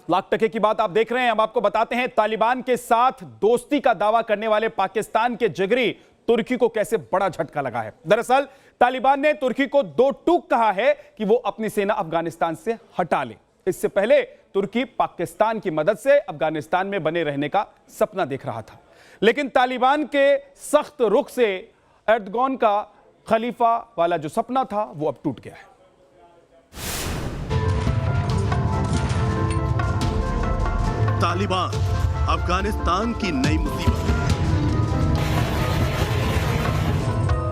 लाख टके की बात आप देख रहे हैं। अब आपको बताते हैं तालिबान के साथ दोस्ती का दावा करने वाले पाकिस्तान के जिगरी तुर्की को कैसे बड़ा झटका लगा है। दरअसल तालिबान ने तुर्की को दो टूक कहा है कि वो अपनी सेना अफगानिस्तान से हटा ले। इससे पहले तुर्की पाकिस्तान की मदद से अफगानिस्तान में बने रहने का सपना देख रहा था, लेकिन तालिबान के सख्त रुख से एर्दोगान का खलीफा वाला जो सपना था वो अब टूट गया है। तालिबान अफगानिस्तान की नई मुसीबत।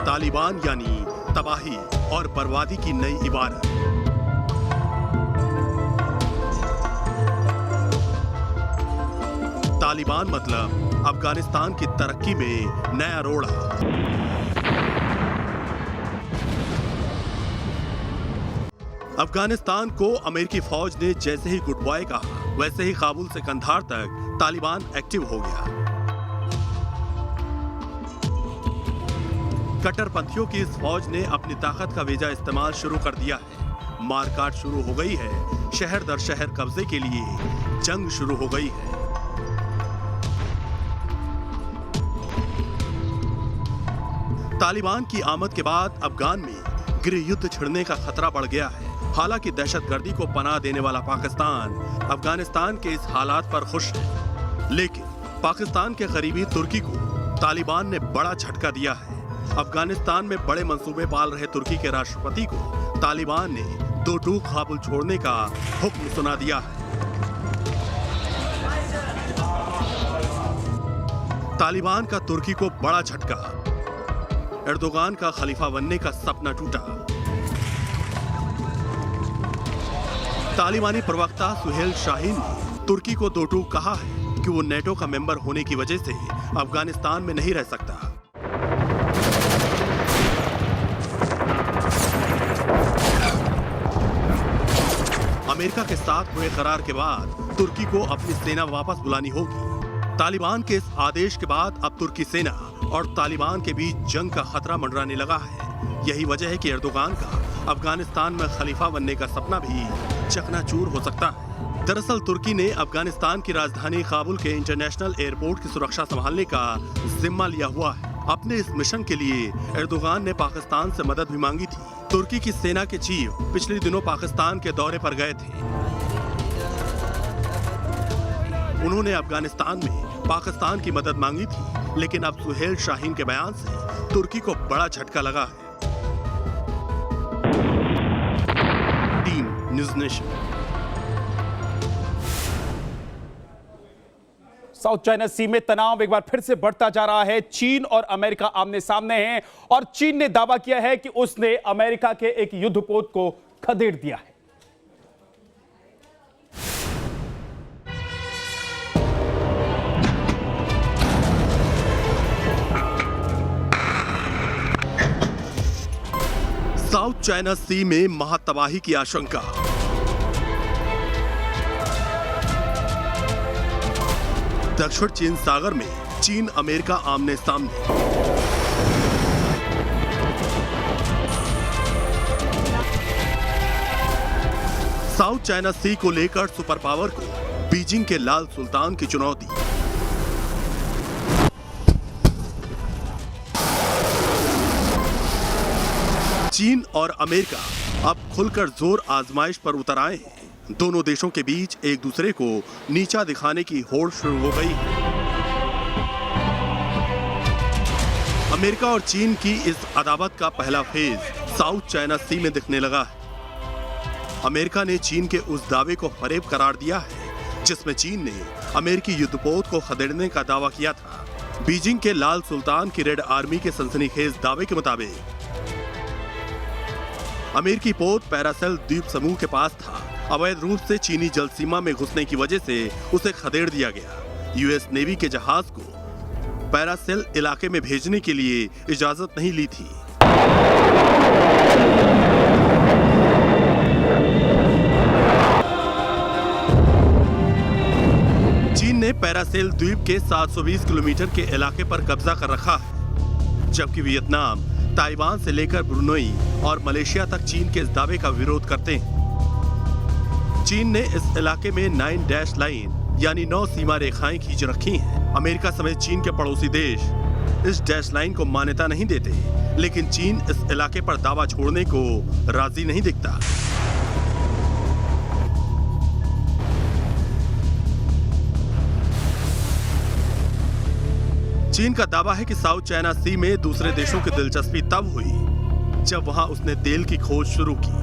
तालिबान यानी तबाही और बर्बादी की नई इबारत। तालिबान मतलब अफगानिस्तान की तरक्की में नया रोड़ा। अफगानिस्तान को अमेरिकी फौज ने जैसे ही गुड बाय कहा, वैसे ही काबुल से कंधार तक तालिबान एक्टिव हो गया। कट्टरपंथियों की इस फौज ने अपनी ताकत का बेजा इस्तेमाल शुरू कर दिया है। मारकाट शुरू हो गई है। शहर दर शहर कब्जे के लिए जंग शुरू हो गई है। तालिबान की आमद के बाद अफगान में गृह युद्ध छिड़ने का खतरा बढ़ गया है। हालांकि दहशतगर्दी को पनाह देने वाला पाकिस्तान अफगानिस्तान के इस हालात पर खुश है, लेकिन पाकिस्तान के करीबी तुर्की को तालिबान ने बड़ा झटका दिया है। अफगानिस्तान में बड़े मंसूबे पाल रहे तुर्की के राष्ट्रपति को तालिबान ने दो टूक काबुल छोड़ने का हुक्म सुना दिया है। तालिबान का तुर्की को बड़ा झटका। एर्दोगान का खलीफा बनने का सपना टूटा। तालिबानी प्रवक्ता सुहेल शाहीन ने तुर्की को दो टूक कहा है कि वो नेटो का मेंबर होने की वजह से अफगानिस्तान में नहीं रह सकता। अमेरिका के साथ हुए करार के बाद तुर्की को अपनी सेना वापस बुलानी होगी। तालिबान के इस आदेश के बाद अब तुर्की सेना और तालिबान के बीच जंग का खतरा मंडराने लगा है। यही वजह है कि एर्दोगान का अफगानिस्तान में खलीफा बनने का सपना भी चकनाचूर हो सकता है। दरअसल तुर्की ने अफगानिस्तान की राजधानी काबुल के इंटरनेशनल एयरपोर्ट की सुरक्षा संभालने का जिम्मा लिया हुआ है। अपने इस मिशन के लिए एर्दोगान ने पाकिस्तान से मदद भी मांगी थी। तुर्की की सेना के चीफ पिछले दिनों पाकिस्तान के दौरे पर गए थे। उन्होंने अफगानिस्तान में पाकिस्तान की मदद मांगी थी, लेकिन अब सुहेल शाहीन के बयान से तुर्की को बड़ा झटका लगा है। Team News Nation. South China Sea में तनाव एक बार फिर से बढ़ता जा रहा है। चीन और अमेरिका आमने सामने हैं और चीन ने दावा किया है कि उसने अमेरिका के एक युद्धपोत को खदेड़ दिया है। साउथ चाइना सी में महातबाही की आशंका। दक्षिण चीन सागर में चीन अमेरिका आमने सामने। साउथ चाइना सी को लेकर सुपर पावर को बीजिंग के लाल सुल्तान की चुनौती। चीन और अमेरिका अब खुलकर जोर आजमाइश पर उतर आए हैं। दोनों देशों के बीच एक दूसरे को नीचा दिखाने की होड़ शुरू हो गई है। अमेरिका और चीन की इस अदावत का पहला फेज साउथ चाइना सी में दिखने लगा है। अमेरिका ने चीन के उस दावे को फरेब करार दिया है जिसमें चीन ने अमेरिकी युद्धपोत को खदेड़ने का दावा किया था। बीजिंग के लाल सुल्तान की रेड आर्मी के सनसनीखेज दावे के मुताबिक अमेरिकी पोत पैरासेल द्वीप समूह के पास था। अवैध रूप से चीनी जल सीमा में घुसने की वजह से उसे खदेड़ दिया गया। यूएस नेवी के जहाज को पैरासेल इलाके में भेजने के लिए इजाजत नहीं ली थी। चीन ने पैरासेल द्वीप के 720 किलोमीटर के इलाके पर कब्जा कर रखा है, जबकि वियतनाम ताइवान से लेकर ब्रुनई और मलेशिया तक चीन के इस दावे का विरोध करते हैं। चीन ने इस इलाके में 9 डैश लाइन यानी 9 सीमा रेखाएं खींच रखी हैं। अमेरिका समेत चीन के पड़ोसी देश इस डैश लाइन को मान्यता नहीं देते, लेकिन चीन इस इलाके पर दावा छोड़ने को राजी नहीं दिखता। चीन का दावा है कि साउथ चाइना सी में दूसरे देशों की दिलचस्पी तब हुई जब वहां उसने तेल की खोज शुरू की।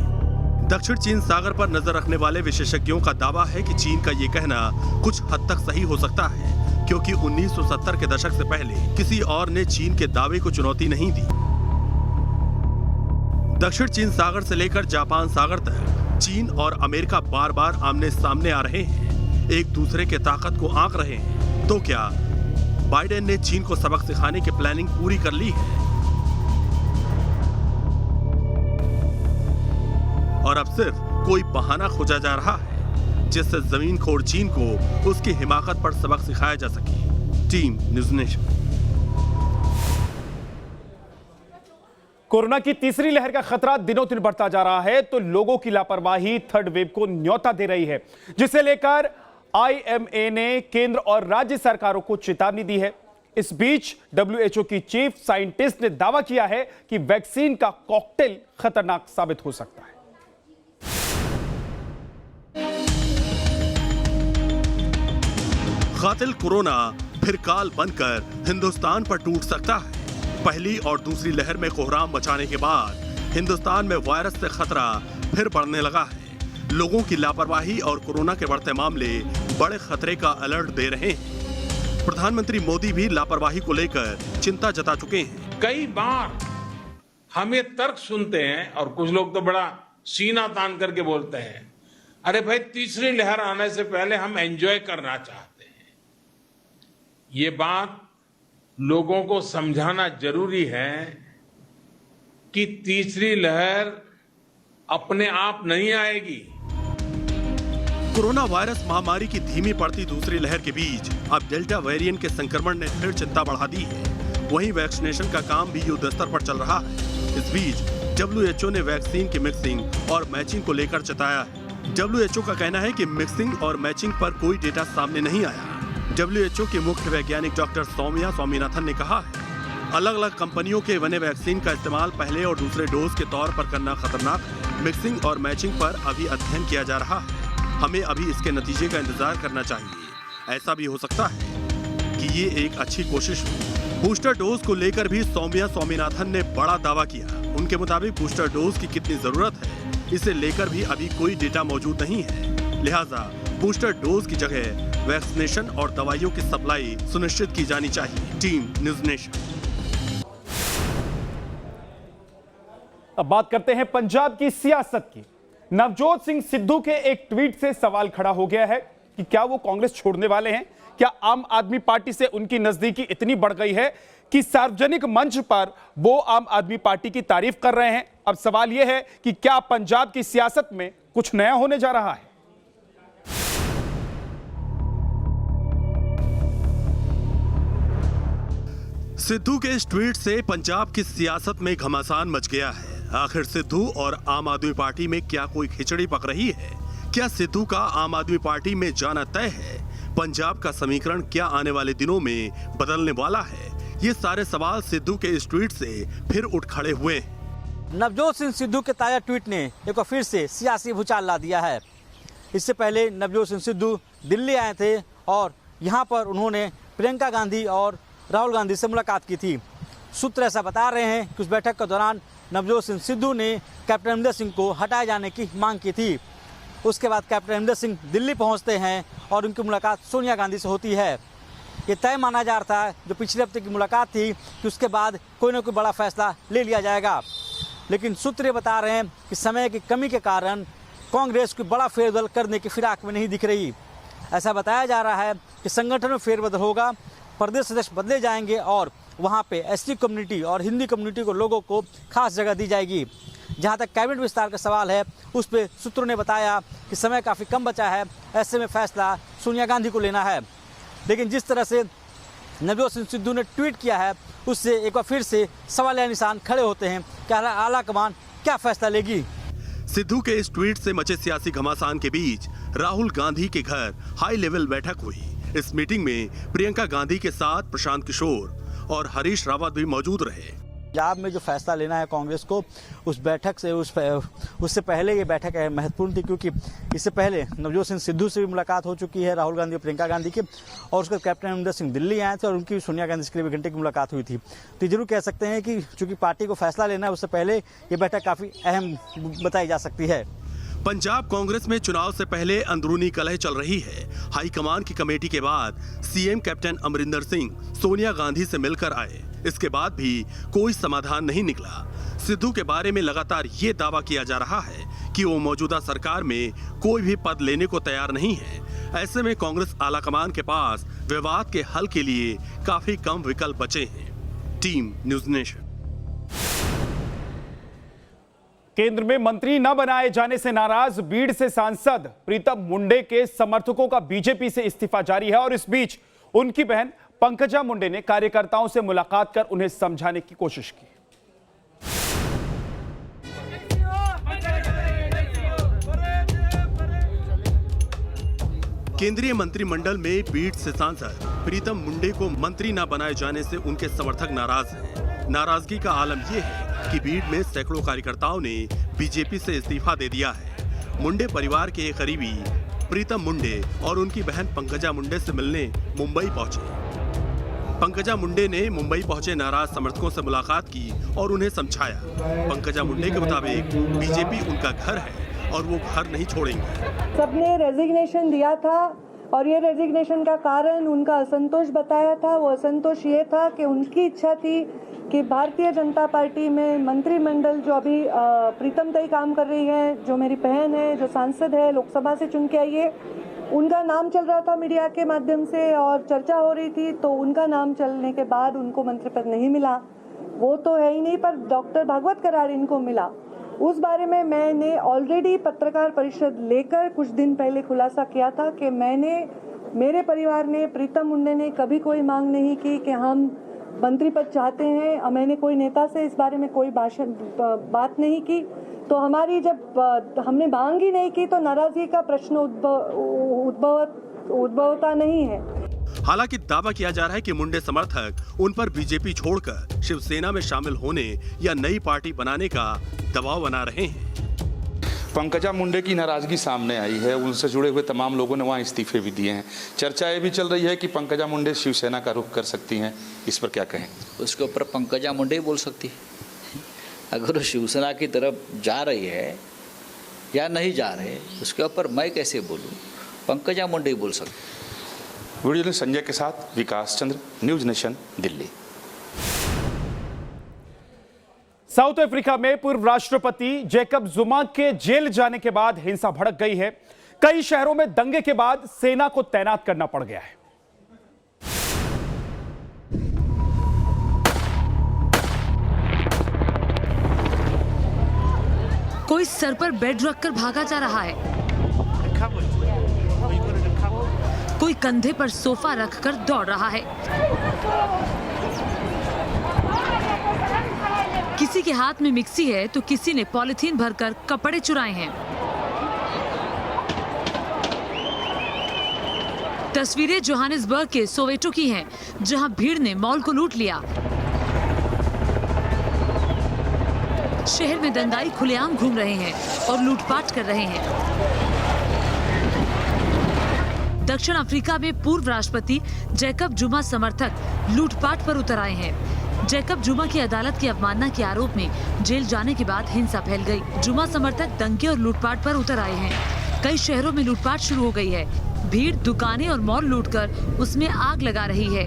दक्षिण चीन सागर पर नजर रखने वाले विशेषज्ञों का दावा है कि चीन का ये कहना कुछ हद तक सही हो सकता है, क्योंकि 1970 के दशक से पहले किसी और ने चीन के दावे को चुनौती नहीं दी। दक्षिण चीन सागर से लेकर जापान सागर तक चीन और अमेरिका बार बार आमने सामने आ रहे हैं, एक दूसरे के ताकत को आंक रहे हैं। तो क्या बाइडेन ने चीन को सबक सिखाने की प्लानिंग पूरी कर ली है? और अब सिर्फ कोई बहाना खोजा जा रहा है जिससे जमीन खोर चीन को उसकी हिमाकत पर सबक सिखाया जा सके। Team News nation. कोरोना की तीसरी लहर का खतरा दिनों दिन बढ़ता जा रहा है, तो लोगों की लापरवाही थर्ड वेव को न्योता दे रही है, जिसे लेकर IMA ने केंद्र और राज्य सरकारों को चेतावनी दी है। इस बीच WHO की चीफ साइंटिस्ट ने दावा किया है कि वैक्सीन का कॉकटेल खतरनाक साबित हो सकता है। कातिल कोरोना फिर काल बनकर हिंदुस्तान पर टूट सकता है। पहली और दूसरी लहर में कोहराम मचाने के बाद हिंदुस्तान में वायरस से खतरा फिर बढ़ने लगा है। लोगों की लापरवाही और कोरोना के बढ़ते मामले बड़े खतरे का अलर्ट दे रहे हैं। प्रधानमंत्री मोदी भी लापरवाही को लेकर चिंता जता चुके हैं। कई बार हम ये तर्क सुनते हैं और कुछ लोग तो बड़ा सीना तान करके बोलते हैं, अरे भाई तीसरी लहर आने से पहले हम एंजॉय करना चाहते हैं। ये बात लोगों को समझाना जरूरी है कि तीसरी लहर अपने आप नहीं आएगी। कोरोना वायरस महामारी की धीमी पड़ती दूसरी लहर के बीच अब डेल्टा वेरिएंट के संक्रमण ने फिर चिंता बढ़ा दी है। वहीं वैक्सीनेशन का काम भी युद्ध स्तर पर चल रहा है। इस बीच WHO ने वैक्सीन की मिक्सिंग और मैचिंग को लेकर चेताया है। WHO का कहना है कि मिक्सिंग और मैचिंग पर कोई डेटा सामने नहीं आया। WHO के मुख्य वैज्ञानिक डॉक्टर सौम्या स्वामीनाथन ने कहा है, अलग अलग कंपनियों के बने वैक्सीन का इस्तेमाल पहले और दूसरे डोज के तौर पर करना खतरनाक है। मिक्सिंग और मैचिंग पर अभी अध्ययन किया जा रहा है। हमें अभी इसके नतीजे का इंतजार करना चाहिए। ऐसा भी हो सकता है कि ये एक अच्छी कोशिश हो। बूस्टर डोज को लेकर भी सौम्या स्वामीनाथन ने बड़ा दावा किया। उनके मुताबिक बूस्टर डोज की कितनी जरूरत है, इसे लेकर भी अभी कोई डेटा मौजूद नहीं है। लिहाजा बूस्टर डोज की जगह वैक्सीनेशन और दवाइयों की सप्लाई सुनिश्चित की जानी चाहिए। Team News nation. अब बात करते हैं पंजाब की सियासत की। नवजोत सिंह सिद्धू के एक ट्वीट से सवाल खड़ा हो गया है कि क्या वो कांग्रेस छोड़ने वाले हैं। क्या आम आदमी पार्टी से उनकी नजदीकी इतनी बढ़ गई है कि सार्वजनिक मंच पर वो आम आदमी पार्टी की तारीफ कर रहे हैं। अब सवाल यह है कि क्या पंजाब की सियासत में कुछ नया होने जा रहा है। सिद्धू के इस ट्वीट से पंजाब की सियासत में घमासान मच गया है। आखिर सिद्धू और आम आदमी पार्टी में क्या कोई खिचड़ी पक रही है? क्या सिद्धू का आम आदमी पार्टी में जाना तय है? पंजाब का समीकरण क्या आने वाले दिनों में बदलने वाला है? ये सारे सवाल सिद्धू के इस ट्वीट से फिर उठ खड़े हुए हैं। नवजोत सिंह सिद्धू के ताजा ट्वीट ने एक बार फिर से सियासी भूचाल ला दिया है। इससे पहले नवजोत सिंह सिद्धू दिल्ली आए थे और यहाँ पर उन्होंने प्रियंका गांधी और राहुल गांधी से मुलाकात की थी। सूत्र ऐसा बता रहे हैं कि उस बैठक के दौरान नवजोत सिंह सिद्धू ने कैप्टन अमरिंदर सिंह को हटाए जाने की मांग की थी। उसके बाद कैप्टन अमरिंदर सिंह दिल्ली पहुंचते हैं और उनकी मुलाकात सोनिया गांधी से होती है। ये तय माना जा रहा था, जो पिछले हफ्ते की मुलाकात थी, कि उसके बाद कोई ना कोई बड़ा फैसला ले लिया जाएगा। लेकिन सूत्र ये बता रहे हैं कि समय की कमी के कारण कांग्रेस कोई बड़ा फेरबदल करने की फिराक में नहीं दिख रही। ऐसा बताया जा रहा है कि संगठन में फेरबदल होगा, प्रदेश सदस्य बदले जाएंगे और वहाँ पे एसटी कम्युनिटी और हिंदी कम्युनिटी को लोगों को खास जगह दी जाएगी। जहाँ तक कैबिनेट विस्तार का सवाल है, उस पर सूत्रों ने बताया कि समय काफ़ी कम बचा है, ऐसे में फैसला सोनिया गांधी को लेना है। लेकिन जिस तरह से नवजोत सिंह सिद्धू ने ट्वीट किया है, उससे एक बार फिर से सवालिया निशान खड़े होते हैं कि आला कमान क्या फैसला लेगी। सिद्धू के इस ट्वीट से मचे सियासी घमासान के बीच राहुल गांधी के घर हाई लेवल बैठक हुई। इस मीटिंग में प्रियंका गांधी के साथ प्रशांत किशोर और हरीश रावत भी मौजूद रहे। पंजाब में जो फैसला लेना है कांग्रेस को, उस बैठक से उससे पहले ये बैठक है महत्वपूर्ण थी, क्योंकि इससे पहले नवजोत सिंह सिद्धू से भी मुलाकात हो चुकी है, राहुल गांधी और प्रियंका गांधी की, और उसके कैप्टन अमरिंदर सिंह दिल्ली आए थे और उनकी सोनिया गांधी से करीब घंटे की मुलाकात हुई थी। तो जरूर कह सकते हैं कि चूंकि पार्टी को फैसला लेना है, उससे पहले ये बैठक काफ़ी अहम बताई जा सकती है। पंजाब कांग्रेस में चुनाव से पहले अंदरूनी कलह चल रही है। हाईकमान की कमेटी के बाद सीएम कैप्टन अमरिंदर सिंह सोनिया गांधी से मिलकर आए। इसके बाद भी कोई समाधान नहीं निकला। सिद्धू के बारे में लगातार ये दावा किया जा रहा है कि वो मौजूदा सरकार में कोई भी पद लेने को तैयार नहीं है। ऐसे में कांग्रेस आलाकमान के पास विवाद के हल के लिए काफी कम विकल्प बचे हैं। Team News nation. केंद्र में मंत्री न बनाए जाने से नाराज बीड़ से सांसद प्रीतम मुंडे के समर्थकों का बीजेपी से इस्तीफा जारी है और इस बीच उनकी बहन पंकजा मुंडे ने कार्यकर्ताओं से मुलाकात कर उन्हें समझाने की कोशिश की। केंद्रीय मंत्रिमंडल में बीड़ से सांसद प्रीतम मुंडे को मंत्री न बनाए जाने से उनके समर्थक नाराज हैं। नाराजगी का आलम यह है कि बीड़ में सैकड़ों कार्यकर्ताओं ने बीजेपी से इस्तीफा दे दिया है। मुंडे परिवार के एक करीबी प्रीतम मुंडे और उनकी बहन पंकजा मुंडे से मिलने मुंबई पहुंचे। पंकजा मुंडे ने मुंबई पहुंचे नाराज समर्थकों से मुलाकात की और उन्हें समझाया। पंकजा मुंडे के मुताबिक बीजेपी उनका घर है और वो घर नहीं छोड़ेंगे। सबने रेजिग्नेशन दिया था और ये रेजिग्नेशन का कारण उनका असंतोष बताया था। वो असंतोष ये था कि उनकी इच्छा थी कि भारतीय जनता पार्टी में मंत्रिमंडल जो अभी प्रीतम ताई काम कर रही है, जो मेरी बहन है, जो सांसद है, लोकसभा से चुन के आई है, उनका नाम चल रहा था मीडिया के माध्यम से और चर्चा हो रही थी। तो उनका नाम चलने के बाद उनको मंत्री पद नहीं मिला। वो तो है ही नहीं, पर डॉक्टर भागवत करार इनको मिला। उस बारे में मैंने ऑलरेडी पत्रकार परिषद लेकर कुछ दिन पहले खुलासा किया था कि मेरे परिवार ने, प्रीतम मुंडे ने कभी कोई मांग नहीं की कि हम मंत्री पद चाहते हैं। मैंने कोई नेता से इस बारे में कोई बात नहीं की। तो हमारी जब हमने मांग ही नहीं की तो नाराजगी का प्रश्न उद्भवता नहीं है। हालांकि दावा किया जा रहा है कि मुंडे समर्थक उन पर बीजेपी छोड़कर शिवसेना में शामिल होने या नई पार्टी बनाने का दबाव बना रहे हैं। पंकजा मुंडे की नाराजगी सामने आई है। उनसे जुड़े हुए तमाम लोगों ने वहां इस्तीफे भी दिए हैं। चर्चा ये भी चल रही है कि पंकजा मुंडे शिवसेना का रुख कर सकती हैं। इस पर क्या कहें? उसके ऊपर पंकजा मुंडे ही बोल सकती है। अगर वो शिवसेना की तरफ जा रही है या नहीं जा रहे, उसके ऊपर मैं कैसे बोलूं? पंकजा मुंडे ही बोल सकती। वीडियो जर्नलिस्ट संजय के साथ Vikas Chandra, News Nation, Delhi. South Africa में पूर्व राष्ट्रपति जैकब जुमा के जेल जाने के बाद हिंसा भड़क गई है। कई शहरों में दंगे के बाद सेना को तैनात करना पड़ गया है। कोई सर पर बेड रखकर भागा जा रहा है, कोई कंधे पर सोफा रखकर दौड़ रहा है, किसी के हाथ में मिक्सी है तो किसी ने पॉलिथीन भरकर कपड़े चुराए हैं। तस्वीरें जोहानिसबर्ग के सोवेटो की हैं, जहां भीड़ ने मॉल को लूट लिया। शहर में दंगाई खुलेआम घूम रहे हैं और लूटपाट कर रहे हैं। दक्षिण अफ्रीका में पूर्व राष्ट्रपति जैकब जुमा समर्थक लूटपाट पर उतर आए हैं। जैकब जुमा की अदालत की अवमानना के आरोप में जेल जाने के बाद हिंसा फैल गई। जुमा समर्थक दंगे और लूटपाट पर उतर आए हैं। कई शहरों में लूटपाट शुरू हो गई है। भीड़ दुकानें और मॉल लूटकर उसमें आग लगा रही है।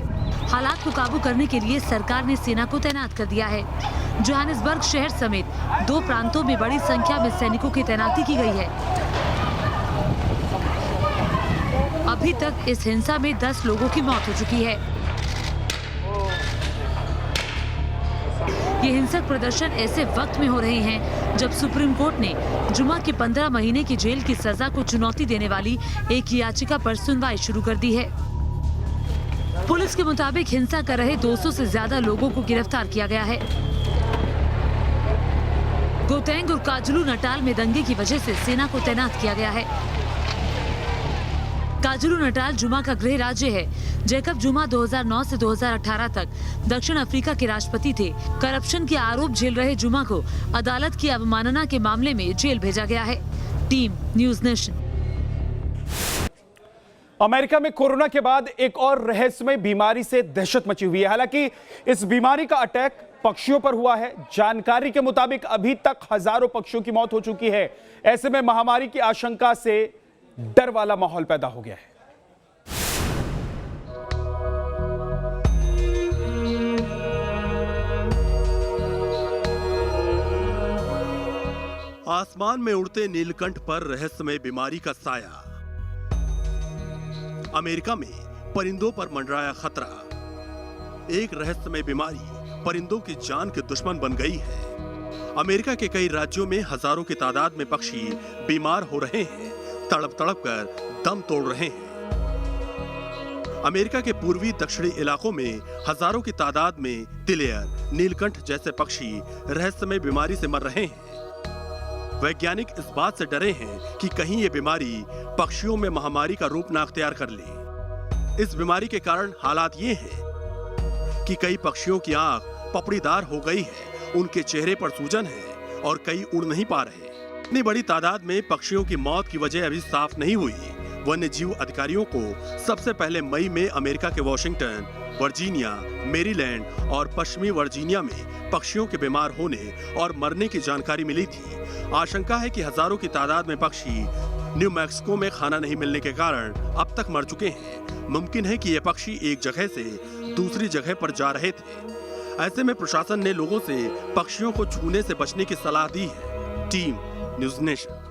हालात को काबू करने के लिए सरकार ने सेना को तैनात कर दिया है। जोहानिसबर्ग शहर समेत 2 प्रांतों में बड़ी संख्या में सैनिकों की तैनाती की गई है। अभी तक इस हिंसा में 10 लोगों की मौत हो चुकी है। ये हिंसक प्रदर्शन ऐसे वक्त में हो रहे हैं जब सुप्रीम कोर्ट ने जुमा के 15 महीने की जेल की सजा को चुनौती देने वाली एक याचिका पर सुनवाई शुरू कर दी है। पुलिस के मुताबिक हिंसा कर रहे 200 से ज्यादा लोगों को गिरफ्तार किया गया है। गोतेंग और काजलू नटाल में दंगे की वजह से सेना को तैनात किया गया है। काजलू नटाल जुमा का गृह राज्य है। जैकब जुमा 2009 से 2018 तक दक्षिण अफ्रीका के राष्ट्रपति थे। करप्शन के आरोप झेल रहे जुमा को अदालत की अवमानना के मामले में जेल भेजा गया है। Team News nation. अमेरिका में कोरोना के बाद एक और रहस्यमय बीमारी से दहशत मची हुई है। हालांकि इस बीमारी का अटैक पक्षियों पर हुआ है। जानकारी के मुताबिक अभी तक हजारों पक्षियों की मौत हो चुकी है। ऐसे में महामारी की आशंका से डर वाला माहौल पैदा हो गया है। आसमान में उड़ते नीलकंठ पर रहस्यमय बीमारी का साया। अमेरिका में परिंदों पर मंडराया खतरा। एक रहस्यमय बीमारी परिंदों की जान के दुश्मन बन गई है। अमेरिका के कई राज्यों में हजारों की तादाद में पक्षी बीमार हो रहे हैं, तड़प तड़प कर दम तोड़ रहे हैं। अमेरिका के पूर्वी दक्षिणी इलाकों में हजारों की तादाद में तिलेर, नीलकंठ जैसे पक्षी रहस्यमय बीमारी से मर रहे हैं। वैज्ञानिक इस बात से डरे हैं कि कहीं ये बीमारी पक्षियों में महामारी का रूप न अख्तियार कर ले। इस बीमारी के कारण हालात ये हैं कि कई पक्षियों की आंख पपड़ीदार हो गई है, उनके चेहरे पर सूजन है और कई उड़ नहीं पा रहे। इतनी बड़ी तादाद में पक्षियों की मौत की वजह अभी साफ नहीं हुई। वन्य जीव अधिकारियों को सबसे पहले मई में अमेरिका के वॉशिंगटन, वर्जीनिया, मैरीलैंड और पश्चिमी वर्जीनिया में पक्षियों के बीमार होने और मरने की जानकारी मिली थी। आशंका है कि हजारों की तादाद में पक्षी न्यू मैक्सिको में खाना नहीं मिलने के कारण अब तक मर चुके हैं। मुमकिन है कि ये पक्षी एक जगह से दूसरी जगह पर जा रहे थे। ऐसे में प्रशासन ने लोगों से पक्षियों को छूने से बचने की सलाह दी है। Team News nation.